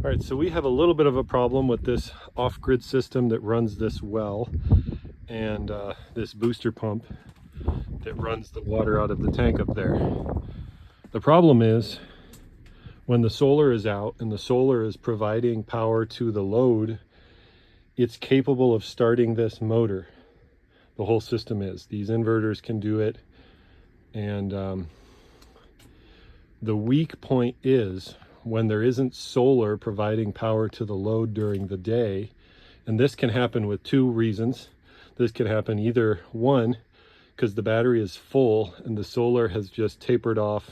All right, so we have a little bit of a problem with this off-grid system that runs this well and this booster pump that runs the water out of the tank up there. The problem is when the solar is out and the solar is providing power to the load, it's capable of starting this motor. The whole system is. These inverters can do it, and the weak point is when there isn't solar providing power to the load during the day. And this can happen with two reasons. This can happen either one, because the battery is full and the solar has just tapered off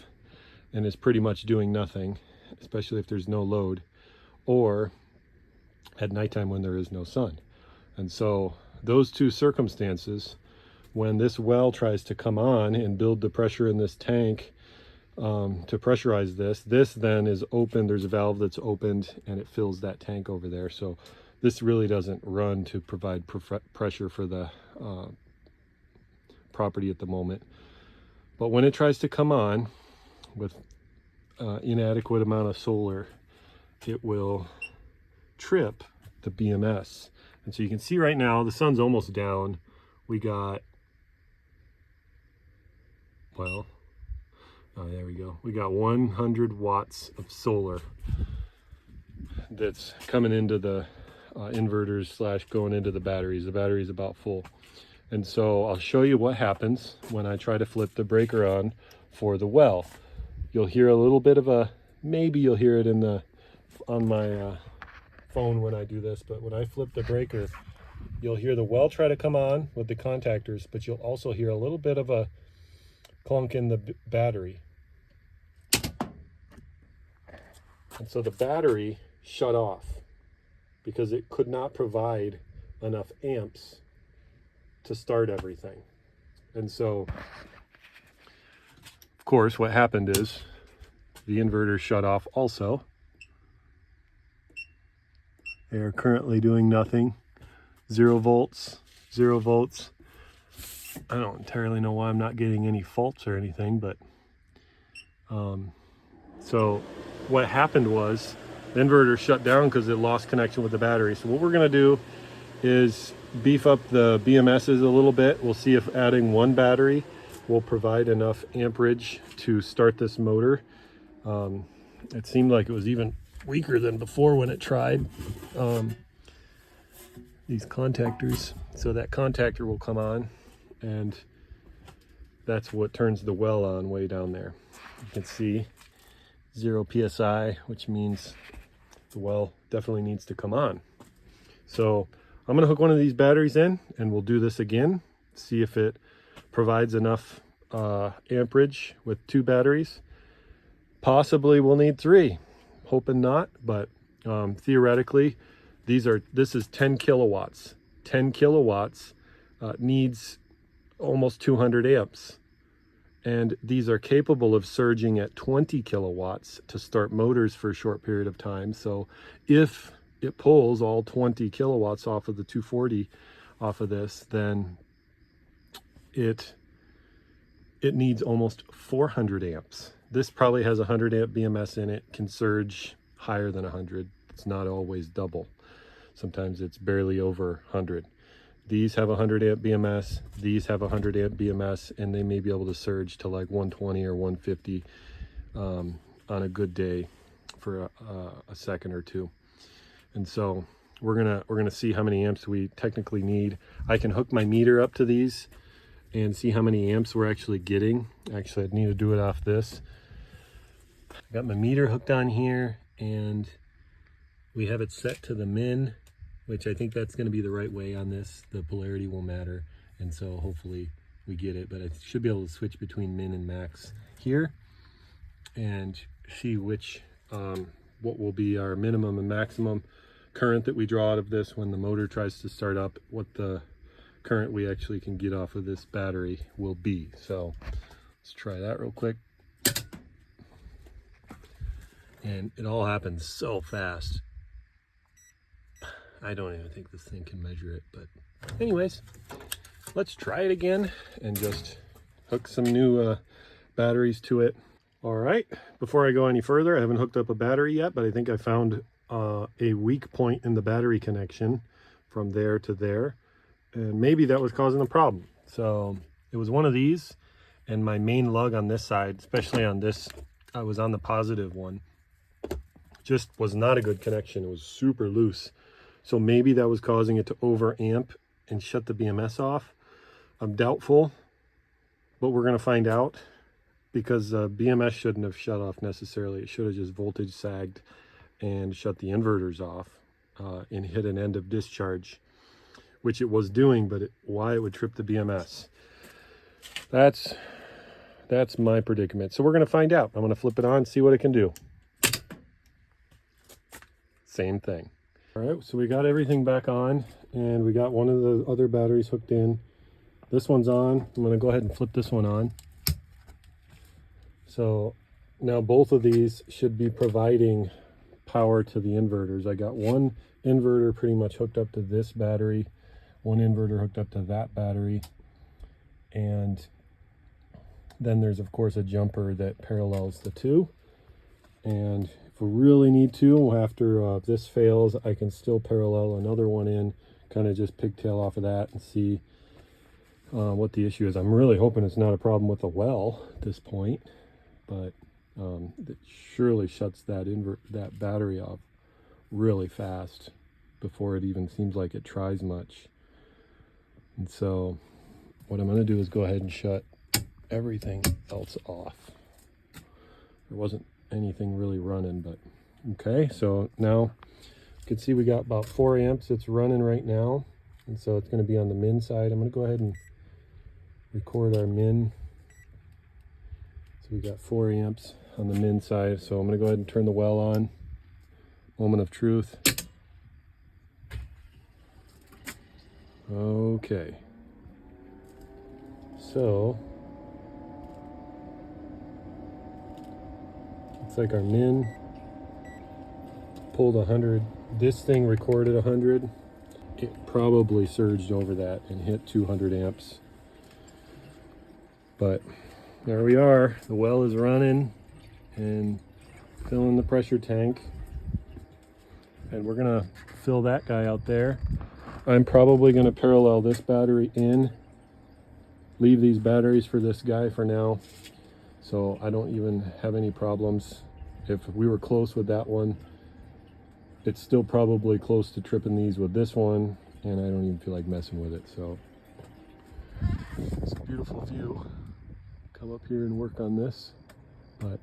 and is pretty much doing nothing, especially if there's no load, or at nighttime when there is no sun. And so those two circumstances, when this well tries to come on and build the pressure in this tank to pressurize this then is open. There's a valve that's opened and it fills that tank over there. So this really doesn't run to provide pressure for the property at the moment. But when it tries to come on with inadequate amount of solar, it will trip the BMS. And so you can see right now the sun's almost down. We got, well, oh, there we go. We got 100 watts of solar that's coming into the inverters slash going into the batteries. The battery's about full. And so I'll show you what happens when I try to flip the breaker on for the well. You'll hear a little bit of a, maybe you'll hear it on my phone when I do this, but when I flip the breaker, you'll hear the well try to come on with the contactors, but you'll also hear a little bit of a clunk in the battery. And so the battery shut off because it could not provide enough amps to start everything. And so, of course, what happened is the inverter shut off also. They are currently doing nothing. 0 volts, 0 volts. I don't entirely know why I'm not getting any faults or anything, but so what happened was the inverter shut down because it lost connection with the battery. So what we're going to do is beef up the BMSs a little bit. We'll see if adding one battery will provide enough amperage to start this motor. It seemed like it was even weaker than before when it tried these contactors. So that contactor will come on, and that's what turns the well on way down there. You can see 0 psi, which means the well definitely needs to come on. So I'm going to hook one of these batteries in and we'll do this again, see if it provides enough amperage with 2 batteries. Possibly we'll need 3, hoping not, but theoretically this is 10 kilowatts. 10 kilowatts needs almost 200 amps. And these are capable of surging at 20 kilowatts to start motors for a short period of time. So if it pulls all 20 kilowatts off of the 240 off of this, then it needs almost 400 amps. This probably has 100 amp BMS in it, can surge higher than 100. It's not always double. Sometimes it's barely over 100. These have 100 amp BMS, these have 100 amp BMS, and they may be able to surge to like 120 or 150 on a good day for a second or two. And so we're gonna see how many amps we technically need. I can hook my meter up to these and see how many amps we're actually getting. Actually, I need to do it off this. I got my meter hooked on here, and we have it set to the min, which I think that's going to be the right way on this. The polarity will matter, and so hopefully we get it. But I should be able to switch between min and max here and see which what will be our minimum and maximum current that we draw out of this when the motor tries to start up, what the current we actually can get off of this battery will be. So let's try that real quick. And it all happens so fast. I don't even think this thing can measure it, but anyways, let's try it again and just hook some new batteries to it. All right, before I go any further, I haven't hooked up a battery yet, but I think I found a weak point in the battery connection from there to there, and maybe that was causing the problem. So it was one of these, and my main lug on this side, especially on this, I was on the positive one, just was not a good connection. It was super loose. So maybe that was causing it to over amp and shut the BMS off. I'm doubtful, but we're gonna find out, because BMS shouldn't have shut off necessarily. It should have just voltage sagged and shut the inverters off and hit an end of discharge, which it was doing, but why it would trip the BMS. That's my predicament. So we're gonna find out. I'm gonna flip it on, see what it can do. Same thing. All right, so we got everything back on, and we got one of the other batteries hooked in. This one's on. I'm gonna go ahead and flip this one on. So now both of these should be providing power to the inverters. I got one inverter pretty much hooked up to this battery, one inverter hooked up to that battery, and then there's of course a jumper that parallels the two. And if we really need to, after this fails, I can still parallel another one in, kind of just pigtail off of that and see what the issue is. I'm really hoping it's not a problem with the well at this point, but it surely shuts that battery off really fast before it even seems like it tries much. And so what I'm going to do is go ahead and shut everything else off. There wasn't anything really running, but okay. So now you can see we got about 4 amps. It's running right now, and so it's going to be on the min side. I'm going to go ahead and record our min. So we got 4 amps on the min side. So I'm going to go ahead and turn the well on. Moment of truth. Okay. So looks like our min pulled 100. This thing recorded 100. It probably surged over that and hit 200 amps. But there we are. The well is running and filling the pressure tank. And we're gonna fill that guy out there. I'm probably gonna parallel this battery in, leave these batteries for this guy for now, so I don't even have any problems. If we were close with that one, it's still probably close to tripping these with this one, and I don't even feel like messing with it. So it's a beautiful view. Come up here and work on this, but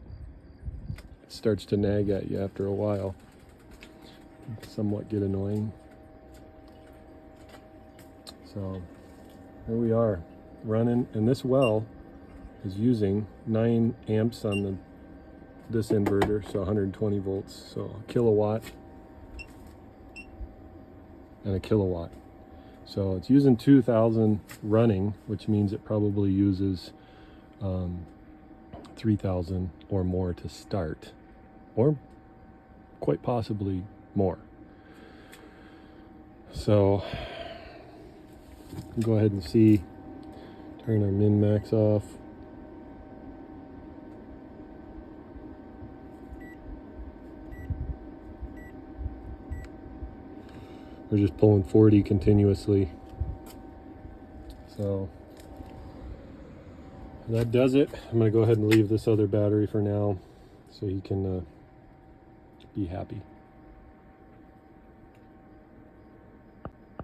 it starts to nag at you after a while. Somewhat get annoying. So here we are running, and this well is using 9 amps on this inverter, so 120 volts, so a kilowatt and a kilowatt. So it's using 2,000 running, which means it probably uses 3,000 or more to start, or quite possibly more. So go ahead and see, turn our min max off. We're just pulling 40 continuously. So that does it. I'm going to go ahead and leave this other battery for now so he can be happy.